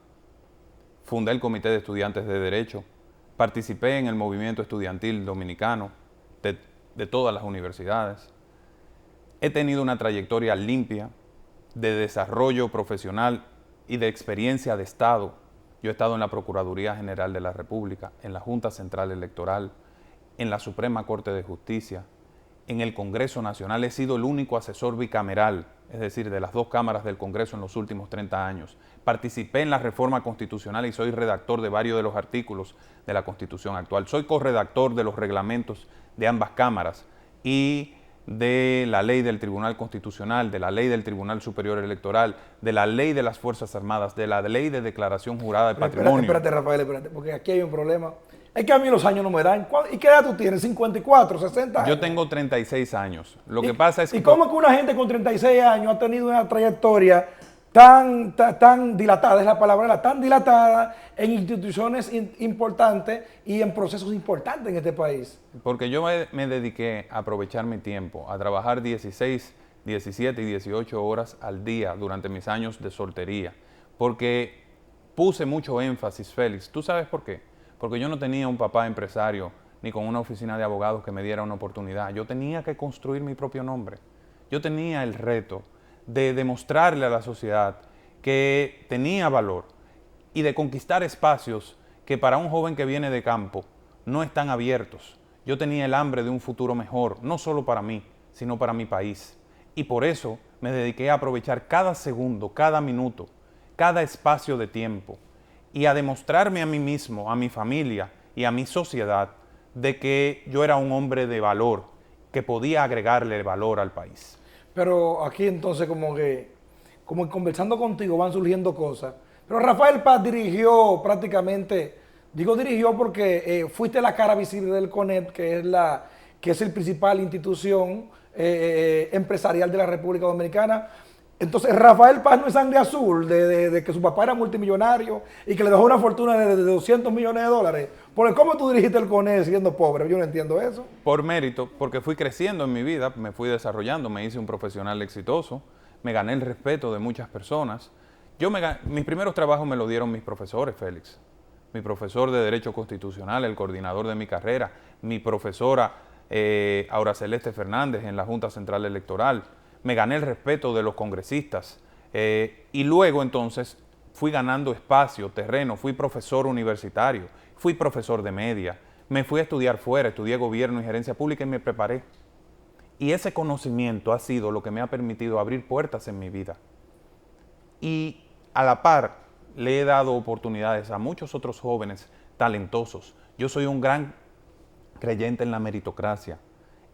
fundé el Comité de Estudiantes de Derecho, participé en el movimiento estudiantil dominicano de todas las universidades. He tenido una trayectoria limpia de desarrollo profesional y de experiencia de Estado. Yo he estado en la Procuraduría General de la República, en la Junta Central Electoral, en la Suprema Corte de Justicia, en el Congreso Nacional. He sido el único asesor bicameral, es decir, de las dos cámaras del Congreso en los últimos 30 años. Participé en la reforma constitucional y soy redactor de varios de los artículos de la Constitución actual. Soy corredactor de los reglamentos de ambas cámaras y de la ley del Tribunal Constitucional, de la ley del Tribunal Superior Electoral, de la ley de las Fuerzas Armadas, de la ley de declaración jurada de patrimonio. Espérate, Rafael, espérate, porque aquí hay un problema. Es que a mí los años no me dan. ¿Y qué edad tú tienes? ¿54, 60 años? Yo tengo 36 años. Lo que pasa es que... ¿Y cómo que una gente con 36 años ha tenido una trayectoria tan dilatada, es la palabra, tan dilatada en instituciones importantes y en procesos importantes en este país? Porque yo me dediqué a aprovechar mi tiempo, a trabajar 16, 17 y 18 horas al día durante mis años de soltería. Porque puse mucho énfasis, Félix. ¿Tú sabes por qué? Porque yo no tenía un papá empresario ni con una oficina de abogados que me diera una oportunidad. Yo tenía que construir mi propio nombre. Yo tenía el reto de demostrarle a la sociedad que tenía valor y de conquistar espacios que para un joven que viene de campo no están abiertos. Yo tenía el hambre de un futuro mejor, no solo para mí, sino para mi país. Y por eso me dediqué a aprovechar cada segundo, cada minuto, cada espacio de tiempo y a demostrarme a mí mismo, a mi familia y a mi sociedad de que yo era un hombre de valor, que podía agregarle valor al país. Pero aquí entonces como conversando contigo van surgiendo cosas. Pero Rafael Paz dirigió prácticamente, digo dirigió porque fuiste la cara visible del CONEP, que es el principal institución empresarial de la República Dominicana. Entonces Rafael Paz no es sangre azul de que su papá era multimillonario y que le dejó una fortuna de 200 millones de dólares. Porque ¿cómo tú dirigiste el CONEP siendo pobre? Yo no entiendo eso. Por mérito, porque fui creciendo en mi vida, me fui desarrollando, me hice un profesional exitoso, me gané el respeto de muchas personas. Mis primeros trabajos me lo dieron mis profesores, Félix. Mi profesor de Derecho Constitucional, el coordinador de mi carrera, mi profesora Aura Celeste Fernández en la Junta Central Electoral. Me gané el respeto de los congresistas y luego entonces fui ganando espacio, terreno, fui profesor universitario, fui profesor de media, me fui a estudiar fuera, estudié gobierno y gerencia pública y me preparé. Y ese conocimiento ha sido lo que me ha permitido abrir puertas en mi vida. Y a la par le he dado oportunidades a muchos otros jóvenes talentosos. Yo soy un gran creyente en la meritocracia,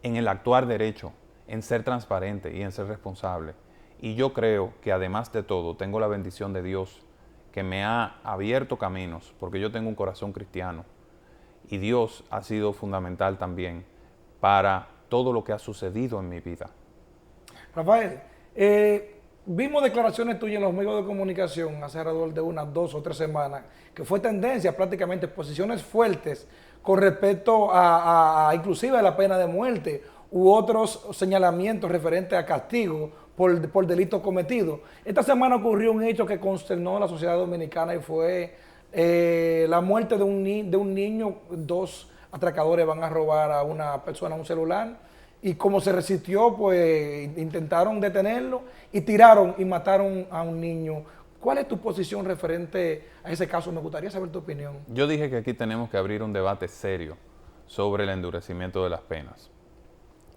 en el actuar derecho, en ser transparente y en ser responsable. Y yo creo que además de todo, tengo la bendición de Dios que me ha abierto caminos, porque yo tengo un corazón cristiano. Y Dios ha sido fundamental también para todo lo que ha sucedido en mi vida. Rafael, vimos declaraciones tuyas en los medios de comunicación hace alrededor de unas 2 o 3 semanas, que fue tendencia prácticamente, posiciones fuertes con respecto a inclusive a la pena de muerte u otros señalamientos referentes a castigo por delitos cometidos. Esta semana ocurrió un hecho que consternó a la sociedad dominicana y fue la muerte de un niño. 2 atracadores van a robar a una persona un celular y como se resistió, pues intentaron detenerlo y tiraron y mataron a un niño. ¿Cuál es tu posición referente a ese caso? Me gustaría saber tu opinión. Yo dije que aquí tenemos que abrir un debate serio sobre el endurecimiento de las penas.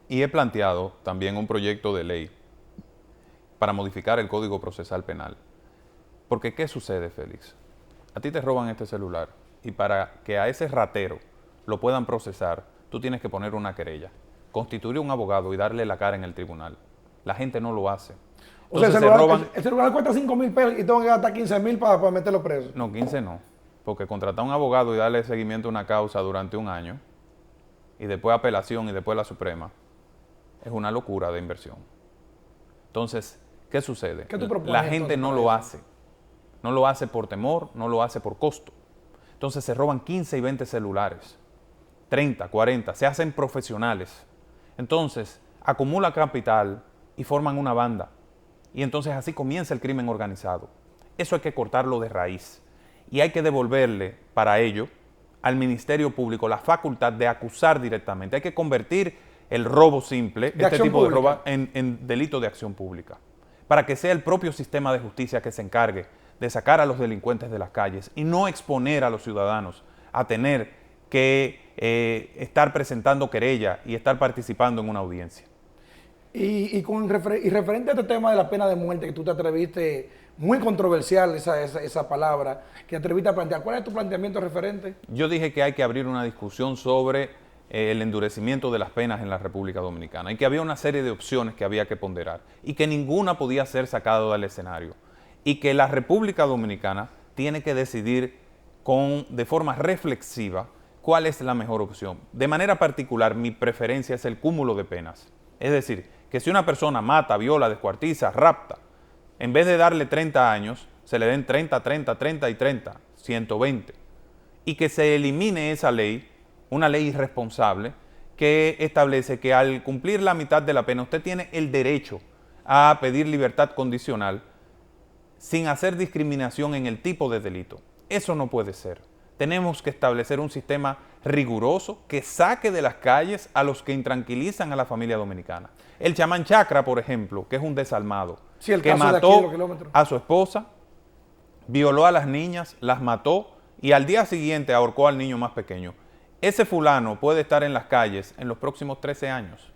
Y he planteado también un proyecto de ley para modificar el Código Procesal Penal. Porque, ¿qué sucede, Félix? A ti te roban este celular y para que a ese ratero lo puedan procesar, tú tienes que poner una querella, constituir un abogado y darle la cara en el tribunal. La gente no lo hace. Entonces, el celular cuesta 5,000 pesos y tengo que gastar 15,000 para meterlo preso. No, 15 no. Porque contratar a un abogado y darle seguimiento a una causa durante 1 año y después apelación y después la Suprema es una locura de inversión. Entonces, ¿qué sucede? ¿Qué tú propones, la gente no lo hace. No lo hace por temor, no lo hace por costo. Entonces se roban 15 y 20 celulares, 30, 40, se hacen profesionales. Entonces acumula capital y forman una banda. Y entonces así comienza el crimen organizado. Eso hay que cortarlo de raíz. Y hay que devolverle para ello al Ministerio Público la facultad de acusar directamente. Hay que convertir el robo simple, este tipo de robo, en delito de acción pública, para que sea el propio sistema de justicia que se encargue de sacar a los delincuentes de las calles y no exponer a los ciudadanos a tener que estar presentando querella y estar participando en una audiencia. Y referente a este tema de la pena de muerte, que tú te atreviste, muy controversial esa palabra, que te atreviste a plantear, ¿cuál es tu planteamiento referente? Yo dije que hay que abrir una discusión sobre el endurecimiento de las penas en la República Dominicana y que había una serie de opciones que había que ponderar y que ninguna podía ser sacada del escenario y que la República Dominicana tiene que decidir de forma reflexiva cuál es la mejor opción. De manera particular, mi preferencia es el cúmulo de penas. Es decir, que si una persona mata, viola, descuartiza, rapta, en vez de darle 30 años, se le den 30, 30, 30 y 30, 120. Y que se elimine esa ley, una ley irresponsable, que establece que al cumplir la mitad de la pena, usted tiene el derecho a pedir libertad condicional sin hacer discriminación en el tipo de delito. Eso no puede ser. Tenemos que establecer un sistema riguroso que saque de las calles a los que intranquilizan a la familia dominicana. El chamán Chacra, por ejemplo, que es un desalmado, sí, que mató a su esposa, violó a las niñas, las mató y al día siguiente ahorcó al niño más pequeño. Ese fulano puede estar en las calles en los próximos 13 años.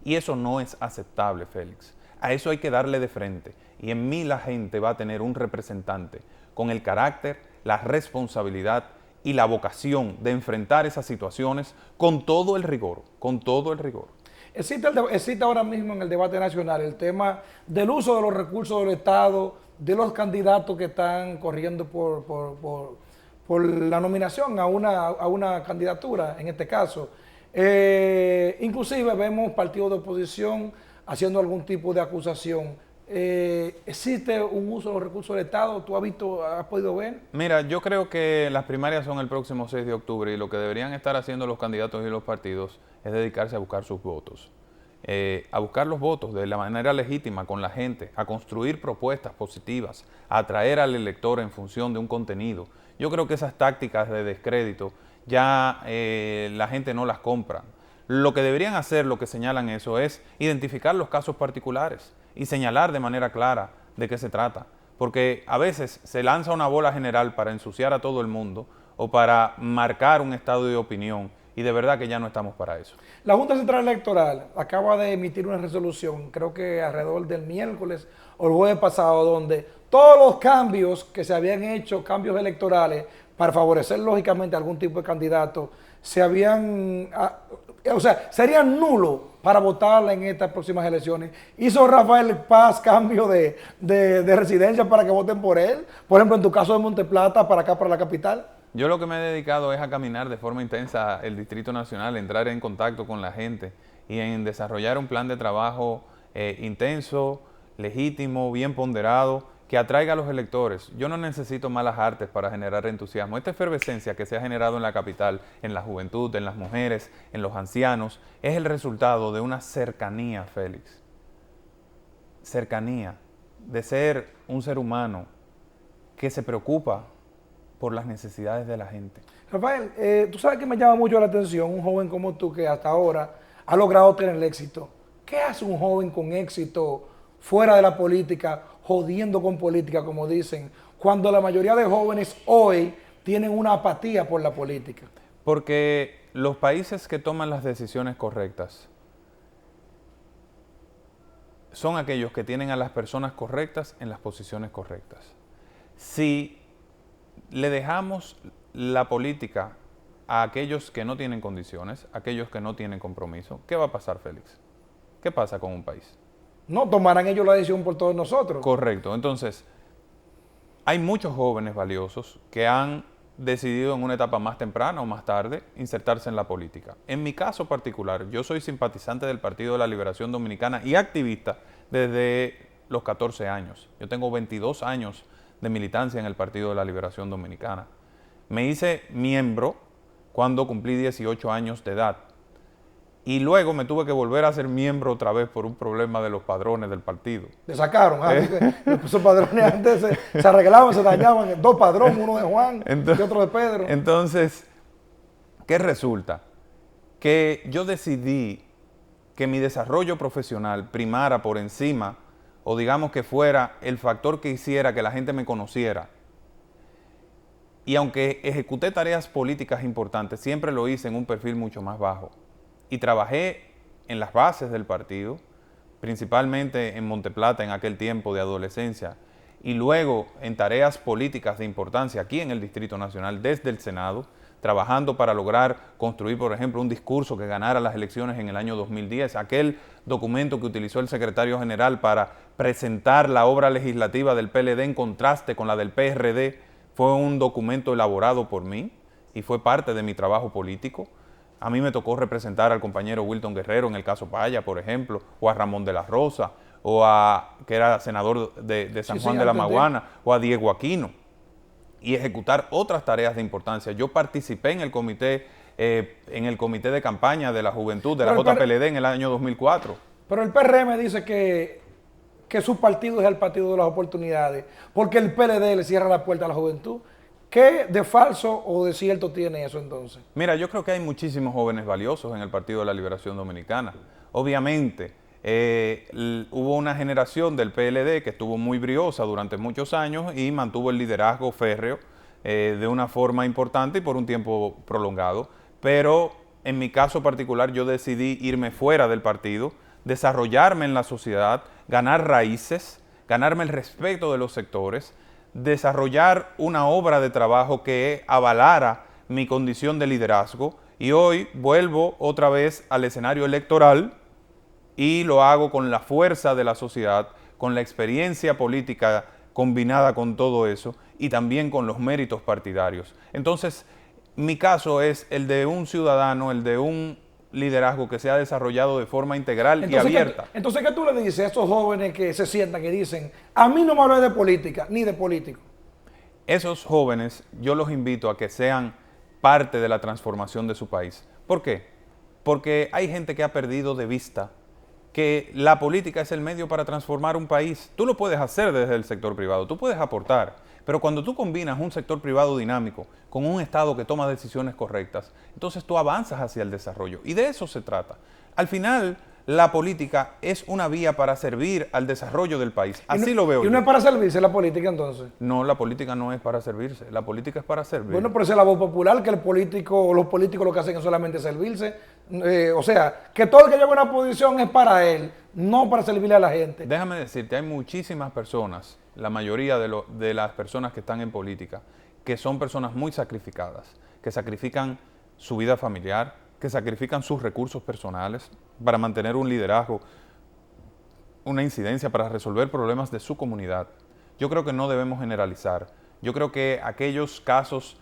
Y eso no es aceptable, Félix. A eso hay que darle de frente. Y en mí la gente va a tener un representante con el carácter, la responsabilidad y la vocación de enfrentar esas situaciones con todo el rigor, con todo el rigor. Existe ahora mismo en el debate nacional el tema del uso de los recursos del Estado, de los candidatos que están corriendo por la nominación a una candidatura, en este caso. Inclusive vemos partidos de oposición haciendo algún tipo de acusación. ¿Existe un uso de los recursos del Estado? ¿Tú has podido ver? Mira, yo creo que las primarias son el próximo 6 de octubre y lo que deberían estar haciendo los candidatos y los partidos es dedicarse a buscar sus votos. A buscar los votos de la manera legítima con la gente, a construir propuestas positivas, a atraer al elector en función de un contenido. Yo creo que esas tácticas de descrédito ya la gente no las compra. Lo que deberían hacer, lo que señalan eso, es identificar los casos particulares y señalar de manera clara de qué se trata. Porque a veces se lanza una bola general para ensuciar a todo el mundo o para marcar un estado de opinión y de verdad que ya no estamos para eso. La Junta Central Electoral acaba de emitir una resolución, creo que alrededor del miércoles o el jueves pasado, donde todos los cambios que se habían hecho, cambios electorales, para favorecer lógicamente algún tipo de candidato, serían nulos para votarla en estas próximas elecciones. ¿Hizo Rafael Paz cambio de residencia para que voten por él? Por ejemplo, en tu caso de Monteplata, para acá, para la capital. Yo lo que me he dedicado es a caminar de forma intensa el Distrito Nacional, entrar en contacto con la gente y en desarrollar un plan de trabajo intenso, legítimo, bien ponderado, que atraiga a los electores. Yo no necesito malas artes para generar entusiasmo. Esta efervescencia que se ha generado en la capital, en la juventud, en las mujeres, en los ancianos, es el resultado de una cercanía, Félix. Cercanía, de ser un ser humano que se preocupa por las necesidades de la gente. Rafael, tú sabes que me llama mucho la atención un joven como tú que hasta ahora ha logrado tener el éxito. ¿Qué hace un joven con éxito fuera de la política, jodiendo con política, como dicen, cuando la mayoría de jóvenes hoy tienen una apatía por la política? Porque los países que toman las decisiones correctas son aquellos que tienen a las personas correctas en las posiciones correctas. Si le dejamos la política a aquellos que no tienen condiciones, a aquellos que no tienen compromiso, ¿qué va a pasar, Félix? ¿Qué pasa con un país? No tomarán ellos la decisión por todos nosotros. Correcto. Entonces, hay muchos jóvenes valiosos que han decidido en una etapa más temprana o más tarde insertarse en la política. En mi caso particular, yo soy simpatizante del Partido de la Liberación Dominicana y activista desde los 14 años. Yo tengo 22 años de militancia en el Partido de la Liberación Dominicana. Me hice miembro cuando cumplí 18 años de edad. Y luego me tuve que volver a ser miembro otra vez por un problema de los padrones del partido. Te sacaron, esos padrones antes se arreglaban, se dañaban, 2 padrones, uno de Juan y otro de Pedro. Entonces, ¿qué resulta? Que yo decidí que mi desarrollo profesional primara por encima, o digamos que fuera el factor que hiciera que la gente me conociera. Y aunque ejecuté tareas políticas importantes, siempre lo hice en un perfil mucho más bajo. Y trabajé en las bases del partido, principalmente en Monteplata en aquel tiempo de adolescencia, y luego en tareas políticas de importancia aquí en el Distrito Nacional, desde el Senado, trabajando para lograr construir, por ejemplo, un discurso que ganara las elecciones en el año 2010, aquel documento que utilizó el secretario general para presentar la obra legislativa del PLD en contraste con la del PRD, fue un documento elaborado por mí y fue parte de mi trabajo político. A mí me tocó representar al compañero Wilton Guerrero en el caso Paya, por ejemplo, o a Ramón de la Rosa, o a, que era senador de San Juan de la Maguana, o a Diego Aquino, y ejecutar otras tareas de importancia. Yo participé en el comité de campaña de la juventud de la JPLD en el año 2004. Pero el PRM dice que su partido es el partido de las oportunidades, porque el PLD le cierra la puerta a la juventud. ¿Qué de falso o de cierto tiene eso entonces? Mira, yo creo que hay muchísimos jóvenes valiosos en el Partido de la Liberación Dominicana. Obviamente, hubo una generación del PLD que estuvo muy briosa durante muchos años y mantuvo el liderazgo férreo de una forma importante y por un tiempo prolongado. Pero en mi caso particular yo decidí irme fuera del partido, desarrollarme en la sociedad, ganar raíces, ganarme el respeto de los sectores, desarrollar una obra de trabajo que avalara mi condición de liderazgo, y hoy vuelvo otra vez al escenario electoral y lo hago con la fuerza de la sociedad, con la experiencia política combinada con todo eso y también con los méritos partidarios. Entonces, mi caso es el de un ciudadano, el de un liderazgo que se ha desarrollado de forma integral y abierta. Entonces, ¿qué tú le dices a esos jóvenes que se sientan, que dicen, a mí no me hables de política, ni de político? Esos jóvenes, yo los invito a que sean parte de la transformación de su país. ¿Por qué? Porque hay gente que ha perdido de vista que la política es el medio para transformar un país. Tú lo puedes hacer desde el sector privado, tú puedes aportar, pero cuando tú combinas un sector privado dinámico con un Estado que toma decisiones correctas, entonces tú avanzas hacia el desarrollo. Y de eso se trata. Al final, la política es una vía para servir al desarrollo del país. Así lo veo yo. ¿Y no es para servirse la política entonces? No, la política no es para servirse. La política es para servir. Bueno, pero esa es la voz popular, que los políticos lo que hacen es solamente servirse. O sea, que todo el que lleva una posición es para él, no para servirle a la gente. Déjame decirte, hay muchísimas personas, la mayoría de las personas que están en política, que son personas muy sacrificadas, que sacrifican su vida familiar, que sacrifican sus recursos personales para mantener un liderazgo, una incidencia para resolver problemas de su comunidad. Yo creo que no debemos generalizar. Yo creo que aquellos casos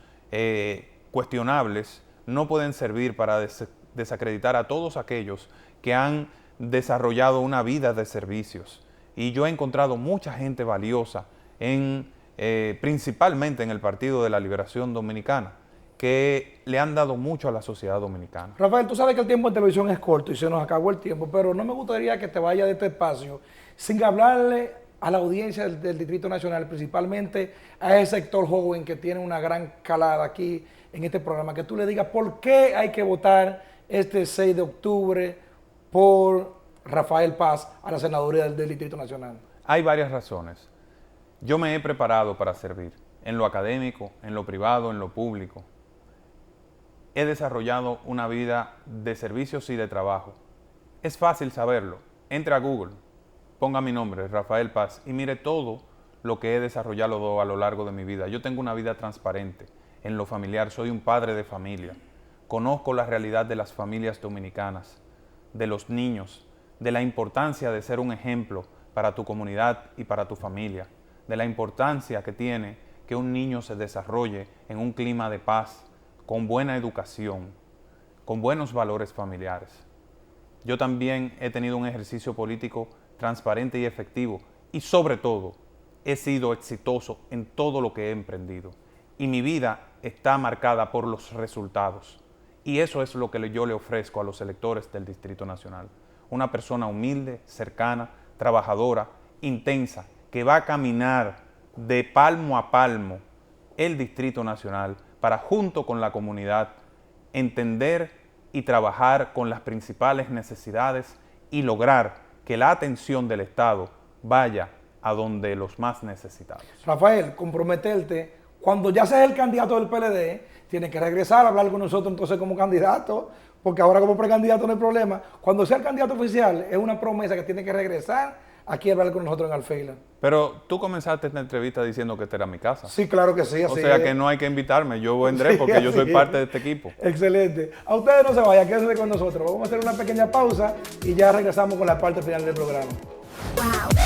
cuestionables no pueden servir para desacreditar a todos aquellos que han desarrollado una vida de servicios. Y yo he encontrado mucha gente valiosa, principalmente en el Partido de la Liberación Dominicana, que le han dado mucho a la sociedad dominicana. Rafael, tú sabes que el tiempo en televisión es corto y se nos acabó el tiempo, pero no me gustaría que te vayas de este espacio sin hablarle a la audiencia del Distrito Nacional, principalmente a ese sector joven que tiene una gran calada aquí en este programa, que tú le digas por qué hay que votar este 6 de octubre por Rafael Paz a la senaduría del Distrito Nacional. Hay varias razones. Yo me he preparado para servir, en lo académico, en lo privado, en lo público. He desarrollado una vida de servicios y de trabajo. Es fácil saberlo. Entre a Google, ponga mi nombre, Rafael Paz, y mire todo lo que he desarrollado a lo largo de mi vida. Yo tengo una vida transparente en lo familiar, soy un padre de familia. Conozco la realidad de las familias dominicanas, de los niños, de la importancia de ser un ejemplo para tu comunidad y para tu familia, de la importancia que tiene que un niño se desarrolle en un clima de paz, con buena educación, con buenos valores familiares. Yo también he tenido un ejercicio político transparente y efectivo y sobre todo he sido exitoso en todo lo que he emprendido y mi vida está marcada por los resultados y eso es lo que yo le ofrezco a los electores del Distrito Nacional. Una persona humilde, cercana, trabajadora, intensa, que va a caminar de palmo a palmo el Distrito Nacional para, junto con la comunidad, entender y trabajar con las principales necesidades y lograr que la atención del Estado vaya a donde los más necesitados. Rafael, comprometerte, cuando ya seas el candidato del PLD, tienes que regresar a hablar con nosotros entonces como candidato, porque ahora como precandidato no hay problema. Cuando sea el candidato oficial, es una promesa que tiene que regresar aquí a hablar con nosotros en Alfeila. Pero tú comenzaste esta entrevista diciendo que esta era mi casa. Sí, claro que sí. Así o sea que no hay que invitarme, yo vendré porque yo soy parte de este equipo. Excelente. A ustedes no se vayan, quédense con nosotros. Vamos a hacer una pequeña pausa y ya regresamos con la parte final del programa. Wow.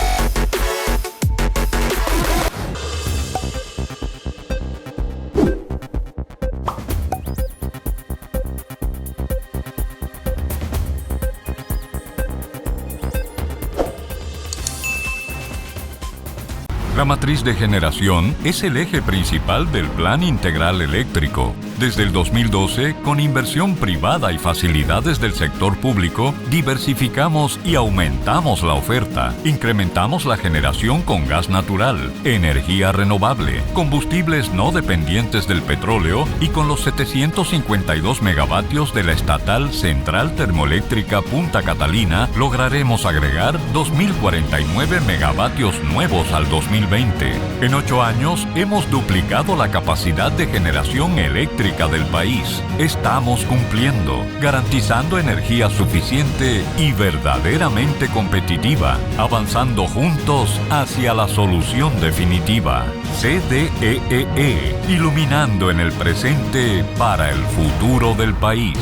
La matriz de generación es el eje principal del Plan Integral Eléctrico. Desde el 2012, con inversión privada y facilidades del sector público, diversificamos y aumentamos la oferta. Incrementamos la generación con gas natural, energía renovable, combustibles no dependientes del petróleo y con los 752 megavatios de la estatal Central Termoeléctrica Punta Catalina, lograremos agregar 2.049 megavatios nuevos al 2020. En 8 años hemos duplicado la capacidad de generación eléctrica del país. Estamos cumpliendo, garantizando energía suficiente y verdaderamente competitiva, avanzando juntos hacia la solución definitiva. CDEE, iluminando en el presente para el futuro del país.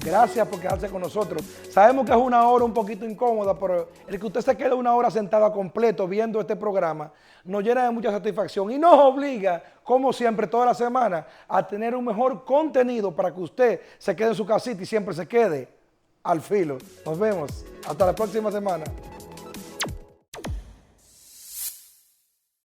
Gracias por quedarse con nosotros. Sabemos que es una hora un poquito incómoda, pero el que usted se quede una hora sentado completo viendo este programa nos llena de mucha satisfacción y nos obliga, como siempre, toda la semana, a tener un mejor contenido para que usted se quede en su casita y siempre se quede al filo. Nos vemos. Hasta la próxima semana.